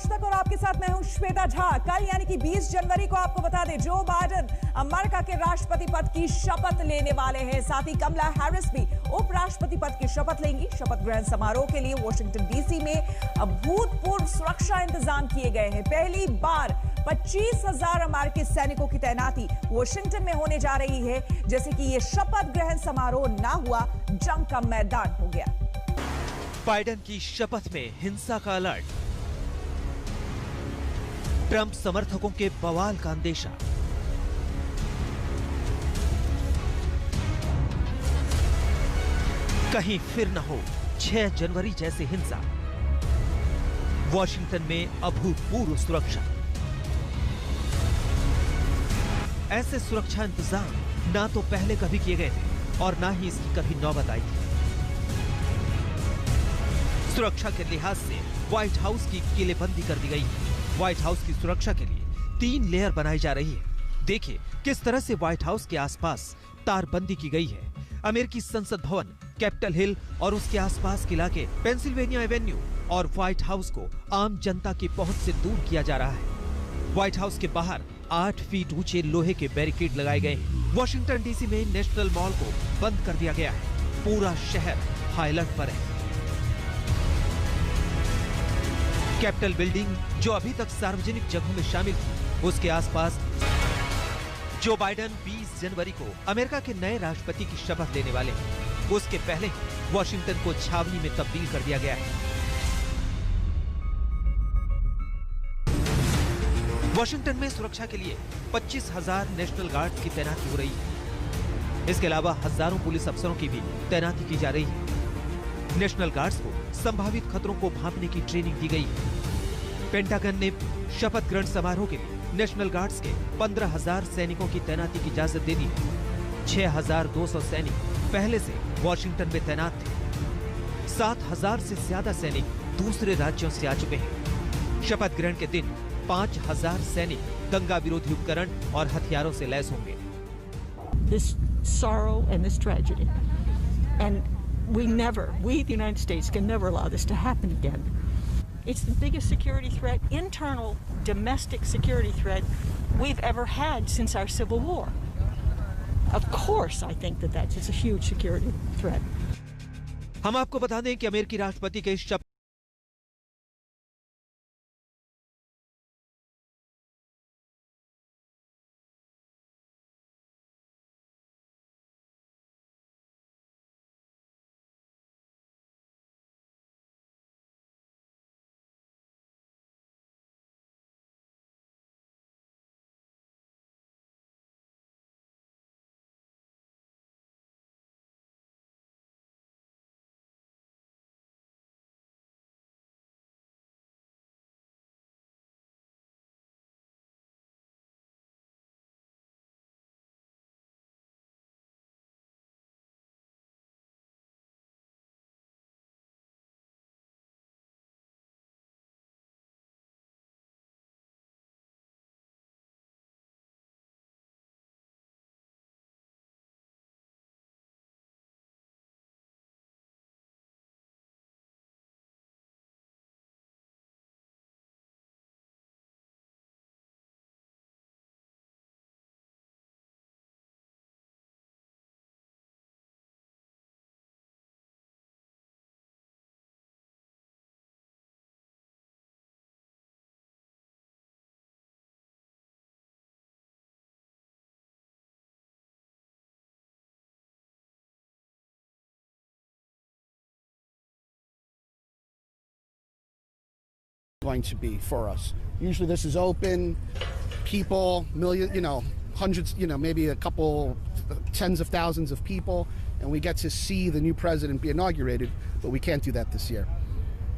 आज तक और आपके साथ मैं हूं श्वेता झा। कल यानी कि 20 जनवरी को आपको बता दें, जो बाइडेन अमेरिका के राष्ट्रपति पद की शपथ लेने वाले हैं। साथ ही कमला हैरिस भी उपराष्ट्रपति पद की शपथ लेंगी। शपथ ग्रहण समारोह के लिए वॉशिंगटन डीसी में अभूतपूर्व सुरक्षा इंतजाम किए गए हैं। पहली बार 25,000 अमेरिकी सैनिकों की तैनाती वॉशिंगटन में होने जा रही है। जैसे कि यह शपथ ग्रहण समारोह ना हुआ, जंग का मैदान हो गया। बाइडेन की शपथ में हिंसा का अलर्ट, ट्रंप समर्थकों के बवाल का अंदेशा। कहीं फिर न हो 6 जनवरी जैसी हिंसा। वॉशिंगटन में अभूतपूर्व सुरक्षा। ऐसे सुरक्षा इंतजाम ना तो पहले कभी किए गए थे और ना ही इसकी कभी नौबत आई थी। सुरक्षा के लिहाज से व्हाइट हाउस की किलेबंदी कर दी गई है। व्हाइट हाउस की सुरक्षा के लिए 3 लेयर बनाई जा रही है। देखिए किस तरह से व्हाइट हाउस के आसपास तारबंदी की गई है। अमेरिकी संसद भवन, कैपिटल हिल और उसके आसपास के इलाके, पेंसिल्वेनिया एवेन्यू और व्हाइट हाउस को आम जनता की पहुंच से दूर किया जा रहा है। व्हाइट हाउस के बाहर 8 फीट ऊंचे लोहे के बैरिकेड लगाए गए हैं। वॉशिंगटन डीसी में नेशनल मॉल को बंद कर दिया गया है। पूरा शहर हाई अलर्ट पर है। कैपिटल बिल्डिंग, जो अभी तक सार्वजनिक जगहों में शामिल थी, उसके आसपास जो बाइडेन 20 जनवरी को अमेरिका के नए राष्ट्रपति की शपथ लेने वाले हैं, उसके पहले ही वॉशिंगटन को छावनी में तब्दील कर दिया गया है। वॉशिंगटन में सुरक्षा के लिए 25,000 नेशनल गार्ड्स की तैनाती हो रही है। इसके अलावा हजारों पुलिस अफसरों की भी तैनाती की जा रही है। नेशनल गार्ड्स को संभावित खतरों को भांपने की ट्रेनिंग दी गई है। पेंटागन ने शपथ ग्रहण समारोह के लिए नेशनल गार्ड्स के 15,000 सैनिकों की तैनाती की इजाजत दे दी है। 6,200 सैनिक पहले से वॉशिंगटन में तैनात थे। 7,000 से ज्यादा सैनिक दूसरे राज्यों से आ चुके हैं। शपथ ग्रहण के दिन 5,000 सैनिक दंगा विरोधी उपकरण और हथियारों से लैस होंगे। This sorrow and this tragedy, and we, the United States, can never allow this to happen again. It's the biggest security threat, internal, domestic security threat we've ever had since our Civil War. Of course, I think that that's a huge security threat. हम आपको बता दें कि अमेरिकी राष्ट्रपति के शपथ going to be for us. Usually this is open, people, hundreds, maybe a couple, tens of thousands of people, and we get to see the new president be inaugurated, but we can't do that this year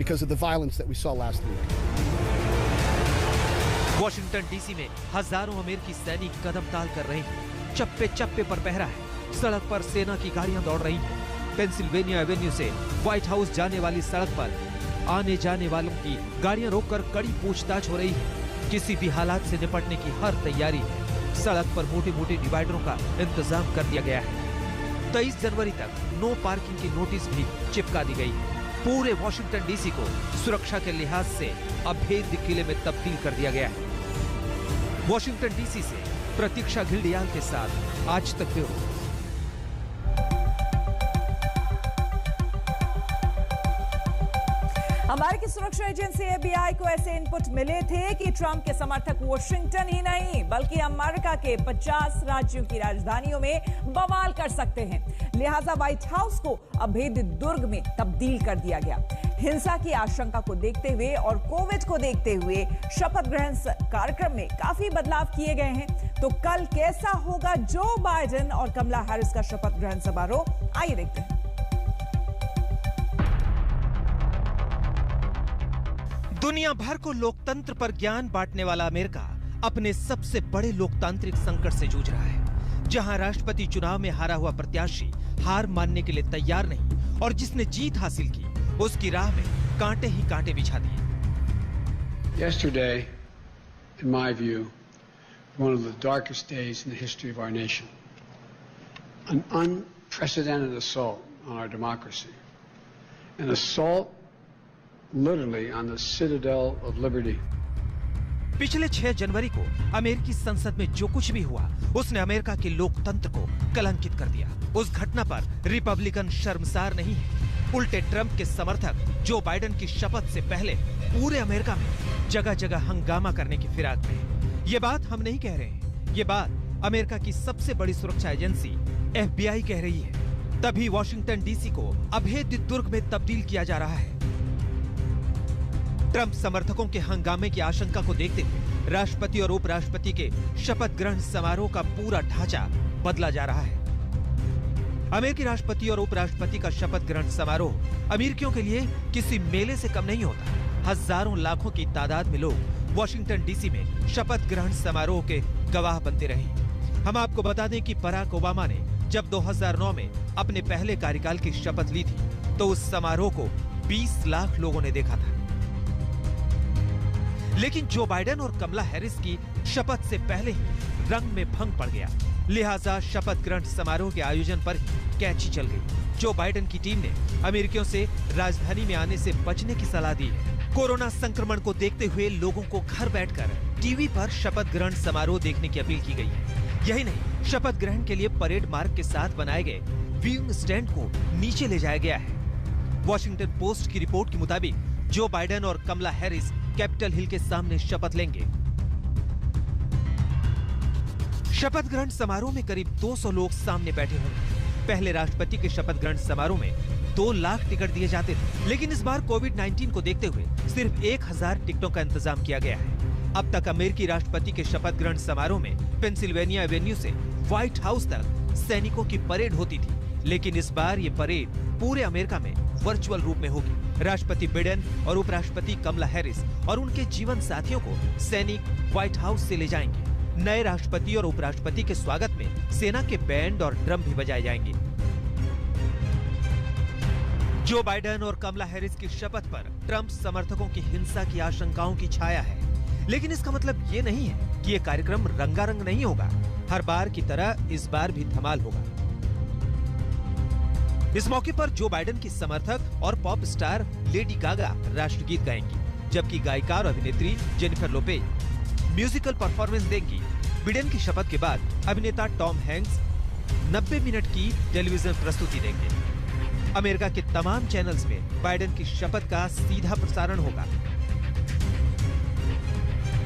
because of the violence that we saw last week. Washington DC में हजारों अमेरिकी सैनिक कदम ताल कर रहे हैं। चप्पे चप्पे पर पहरा है। सड़क पर सेना की गाड़ियां दौड़ रही हैं। पेंसिल्वेनिया एवेन्यू से व्हाइट हाउस जाने वाली सड़क पर आने जाने वालों की गाड़ियां रोककर कड़ी पूछताछ हो रही है। किसी भी हालात से निपटने की हर तैयारी है। सड़क पर मोटे मोटे डिवाइडरों का इंतजाम कर दिया गया है। 23 जनवरी तक नो पार्किंग की नोटिस भी चिपका दी गई है। पूरे वॉशिंगटन डीसी को सुरक्षा के लिहाज से अभेद्य किले में तब्दील कर दिया गया है। वॉशिंगटन डीसी से प्रतीक्षा घिल्डियाल के साथ आज तक ब्यूरो। अमेरिकी सुरक्षा एजेंसी FBI को ऐसे इनपुट मिले थे कि ट्रंप के समर्थक वॉशिंगटन ही नहीं बल्कि अमेरिका के 50 राज्यों की राजधानियों में बवाल कर सकते हैं। लिहाजा व्हाइट हाउस को अभेद्य दुर्ग में तब्दील कर दिया गया। हिंसा की आशंका को देखते हुए और कोविड को देखते हुए शपथ ग्रहण कार्यक्रम में काफी बदलाव किए गए हैं। तो कल कैसा होगा जो बाइडेन और कमला हैरिस का शपथ ग्रहण समारोह, आइए देखते हैं। दुनिया भर को लोकतंत्र पर ज्ञान बांटने वाला अमेरिका अपने सबसे बड़े लोकतांत्रिक संकट से जूझ रहा है, जहां राष्ट्रपति चुनाव में हारा हुआ प्रत्याशी हार मानने के लिए तैयार नहीं और जिसने जीत हासिल की उसकी राह में कांटे ही कांटे बिछा दिए। Yesterday, in my view, one of the darkest days in the history of our nation. An unprecedented assault on our democracy. An assault literally on the citadel of liberty. पिछले 6 जनवरी को अमेरिकी संसद में जो कुछ भी हुआ उसने अमेरिका के लोकतंत्र को कलंकित कर दिया। उस घटना पर रिपब्लिकन शर्मसार नहीं है, उल्टे ट्रंप के समर्थक जो बाइडेन की शपथ से पहले पूरे अमेरिका में जगह जगह हंगामा करने की फिराक में। ये बात हम नहीं कह रहे हैं, ये बात अमेरिका की सबसे बड़ी सुरक्षा एजेंसी FBI कह रही है। तभी वॉशिंगटन डीसी को अभेद्य दुर्ग में तब्दील किया जा रहा है। ट्रंप समर्थकों के हंगामे की आशंका को देखते हुए राष्ट्रपति और उपराष्ट्रपति के शपथ ग्रहण समारोह का पूरा ढांचा बदला जा रहा है। अमेरिकी राष्ट्रपति और उपराष्ट्रपति का शपथ ग्रहण समारोह अमेरिकियों के लिए किसी मेले से कम नहीं होता। हजारों लाखों की तादाद में लोग वॉशिंगटन डीसी में शपथ ग्रहण समारोह के गवाह बनते रहे। हम आपको बता दें कि बराक ओबामा ने जब 2009 में अपने पहले कार्यकाल की शपथ ली थी तो उस समारोह को 20 लाख लोगों ने देखा था। लेकिन जो बाइडेन और कमला हैरिस की शपथ से पहले ही रंग में भंग पड़ गया, लिहाजा शपथ ग्रहण समारोह के आयोजन पर ही कैची चल गई। जो बाइडेन की टीम ने अमेरिकियों से राजधानी में आने से बचने की सलाह दी है। कोरोना संक्रमण को देखते हुए लोगों को घर बैठकर टीवी पर शपथ ग्रहण समारोह देखने की अपील की गई है। यही नहीं, शपथ ग्रहण के लिए परेड मार्ग के साथ बनाए गए व्यूइंग स्टैंड को नीचे ले जाया गया है। वॉशिंगटन पोस्ट की रिपोर्ट के मुताबिक जो बाइडेन और कमला हैरिस कैपिटल हिल के सामने शपथ लेंगे। शपथ ग्रहण समारोह में करीब 200 लोग सामने बैठे होंगे। पहले राष्ट्रपति के शपथ ग्रहण समारोह में 2 लाख टिकट दिए जाते थे, लेकिन इस बार कोविड-19 को देखते हुए सिर्फ 1000 टिकटों का इंतजाम किया गया है। अब तक अमेरिकी राष्ट्रपति के शपथ ग्रहण समारोह में पेंसिल्वेनिया एवेन्यू से व्हाइट हाउस तक सैनिकों की परेड होती थी, लेकिन इस बार ये परेड पूरे अमेरिका में वर्चुअल रूप में होगी। राष्ट्रपति बाइडेन और उपराष्ट्रपति कमला हैरिस और उनके जीवन साथियों को सैनिक व्हाइट हाउस से ले जाएंगे। नए राष्ट्रपति और उपराष्ट्रपति के स्वागत में सेना के बैंड और ड्रम भी बजाए जाएंगे। जो बाइडेन और कमला हैरिस की शपथ पर ट्रंप समर्थकों की हिंसा की आशंकाओं की छाया है, लेकिन इसका मतलब ये नहीं है कि ये कार्यक्रम रंगारंग नहीं होगा। हर बार की तरह इस बार भी धमाल होगा। इस मौके पर जो बाइडेन की समर्थक और पॉप स्टार लेडी गागा राष्ट्रगीत गाएंगी, जबकि गायिका और अभिनेत्री जेनिफर लोपेज म्यूजिकल परफॉर्मेंस देंगी। बाइडेन की शपथ के बाद अभिनेता टॉम हैंक्स 90 मिनट की टेलीविजन प्रस्तुति देंगे। अमेरिका के तमाम चैनल्स में बाइडेन की शपथ का सीधा प्रसारण होगा।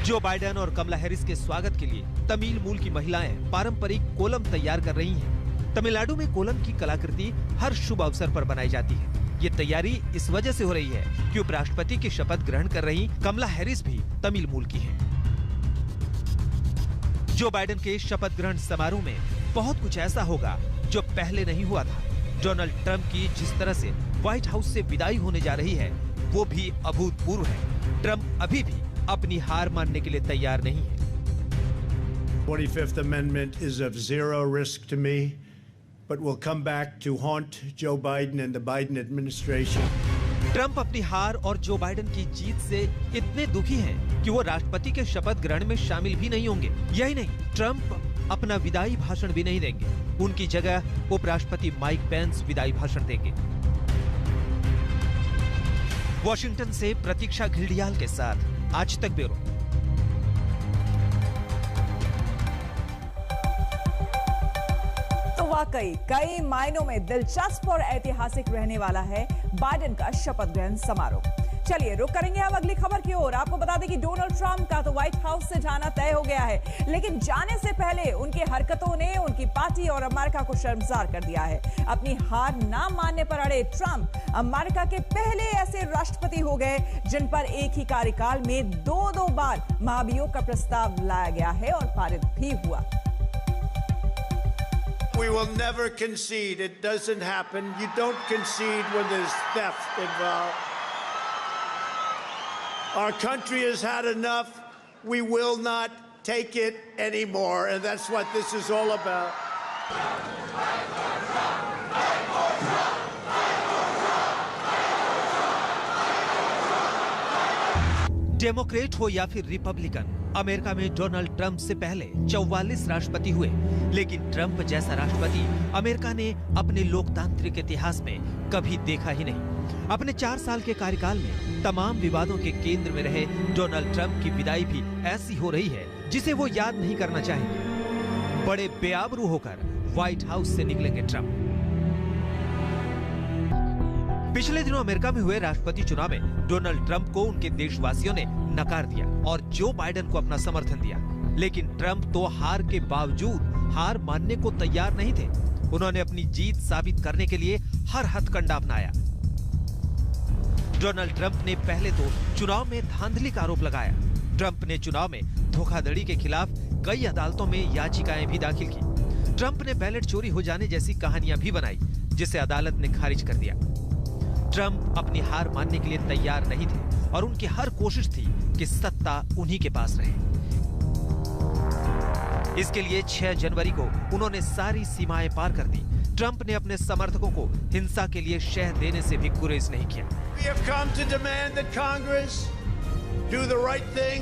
जो बाइडेन और कमला हैरिस के स्वागत के लिए तमिल मूल की महिलाएं पारंपरिक कोलम तैयार कर रही हैं। तमिलनाडु में कोलम की कलाकृति हर शुभ अवसर पर बनाई जाती है। ये तैयारी इस वजह से हो रही है कि उपराष्ट्रपति की शपथ ग्रहण कर रही कमला हैरिस भी तमिल मूल की हैं। जो बाइडेन के शपथ ग्रहण समारोह में बहुत कुछ ऐसा होगा जो पहले नहीं हुआ था। डोनाल्ड ट्रंप की जिस तरह से व्हाइट हाउस से विदाई होने जा रही है वो भी अभूतपूर्व है। ट्रंप अभी भी अपनी हार मानने के लिए तैयार नहीं है। 25th Amendment is of zero risk to me, but will come back to haunt Joe Biden and the Biden administration. Trump अपनी हार और जो बाइडेन की जीत से इतने दुखी हैं कि वो राष्ट्रपति के शपथ ग्रहण में शामिल भी नहीं होंगे। यही नहीं, ट्रंप अपना विदाई भाषण भी नहीं देंगे। उनकी जगह उपराष्ट्रपति माइक पेंस विदाई भाषण देंगे। वॉशिंगटन से प्रतीक्षा घिल्डियाल के साथ आज तक ब्यूरो। तो वाकई कई मायनों में दिलचस्प और ऐतिहासिक रहने वाला है बाइडेन का शपथ ग्रहण समारोह। चलिए रुक करेंगे अब अगली खबर की ओर। आपको बता दें कि डोनाल्ड ट्रंप का तो व्हाइट हाउस से जाना तय हो गया है, लेकिन जाने से पहले उनकी हरकतों ने उनकी पार्टी और अमेरिका को शर्मसार कर दिया है। अपनी हार ना मानने पर अड़े ट्रंप अमेरिका के पहले ऐसे राष्ट्रपति हो गए जिन पर एक ही कार्यकाल में दो बार महाभियोग का प्रस्ताव लाया गया है और पारित भी हुआ। We will never concede. It doesn't happen. You don't concede when there's theft involved. Our country has had enough. We will not take it anymore, and that's what this is all about. Democrat हो या फिर Republican, America में Donald Trump से पहले 44 राष्ट्रपति हुए, लेकिन Trump जैसा राष्ट्रपति अमेरिका ने अपने लोकतांत्रिक इतिहास में कभी देखा ही नहीं। अपने 4 साल के कार्यकाल में तमाम विवादों के केंद्र में रहे डोनाल्ड ट्रंप की विदाई भी ऐसी हो रही है जिसे वो याद नहीं करना चाहेंगे। बड़े बेआबरू होकर व्हाइट हाउस से निकलेंगे ट्रंप। पिछले दिनों अमेरिका में हुए राष्ट्रपति चुनाव में डोनाल्ड ट्रंप को उनके देशवासियों ने नकार दिया और जो बाइडेन को अपना समर्थन दिया, लेकिन ट्रंप तो हार के बावजूद हार मानने को तैयार नहीं थे। उन्होंने अपनी जीत साबित करने के लिए हर हथकंडा अपनाया। डोनाल्ड ट्रंप ने पहले तो चुनाव में धांधली का आरोप लगाया। ट्रंप ने चुनाव में धोखाधड़ी के खिलाफ कई अदालतों में याचिकाएं भी दाखिल की। ट्रंप ने बैलेट चोरी हो जाने जैसी कहानियां भी बनाई, जिसे अदालत ने खारिज कर दिया। ट्रंप अपनी हार मानने के लिए तैयार नहीं थे और उनकी हर कोशिश थी कि सत्ता उन्हीं के पास रहे। इसके लिए 6 जनवरी को उन्होंने सारी सीमाएं पार कर दी। ट्रंप ने अपने समर्थकों को हिंसा के लिए शह देने से भी गुरेज नहीं किया। We have come to demand that Congress do the right thing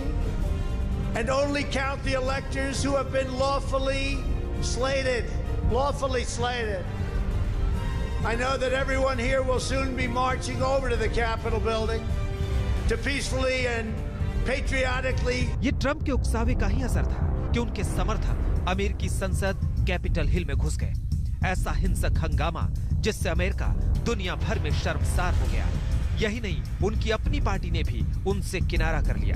and only count the electors who have been lawfully slated. I know that everyone here will soon be marching over to the Capitol building to peacefully and patriotically. ये Trump के उकसावे का ही असर था कि उनके समर्थक अमेरिकी संसद कैपिटल हिल में घुस गए। ऐसा हिंसक हंगामा जिससे अमेरिका दुनिया भर में शर्मसार हो गया। यही नहीं, उनकी अपनी पार्टी ने भी उनसे किनारा कर लिया।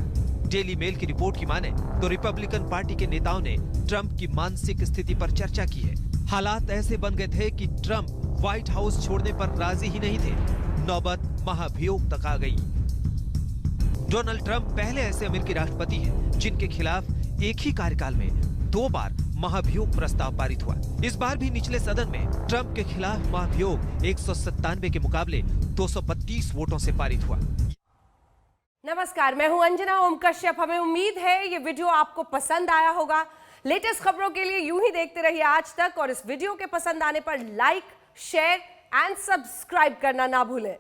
डेली मेल की रिपोर्ट की माने तो रिपब्लिकन पार्टी के नेताओं ने ट्रंप की मानसिक स्थिति पर चर्चा की है। हालात ऐसे बन गए थे कि ट्रंप व्हाइट हाउस छोड़ने पर राजी ही नहीं थे। नौबत महाभियोग तक आ गई। डोनाल्ड ट्रंप पहले ऐसे अमेरिकी राष्ट्रपति हैं जिनके खिलाफ एक ही कार्यकाल में 2 बार महाभियोग प्रस्ताव पारित हुआ। इस बार भी निचले सदन में ट्रंप के खिलाफ महाभियोग 197 के मुकाबले 232 वोटों से पारित हुआ। नमस्कार, मैं हूं अंजना ओम कश्यप। हमें उम्मीद है ये वीडियो आपको पसंद आया होगा। लेटेस्ट खबरों के लिए यूं ही देखते रहिए आज तक और इस वीडियो के पसंद आने पर लाइक, शेयर एंड सब्सक्राइब करना ना भूलें।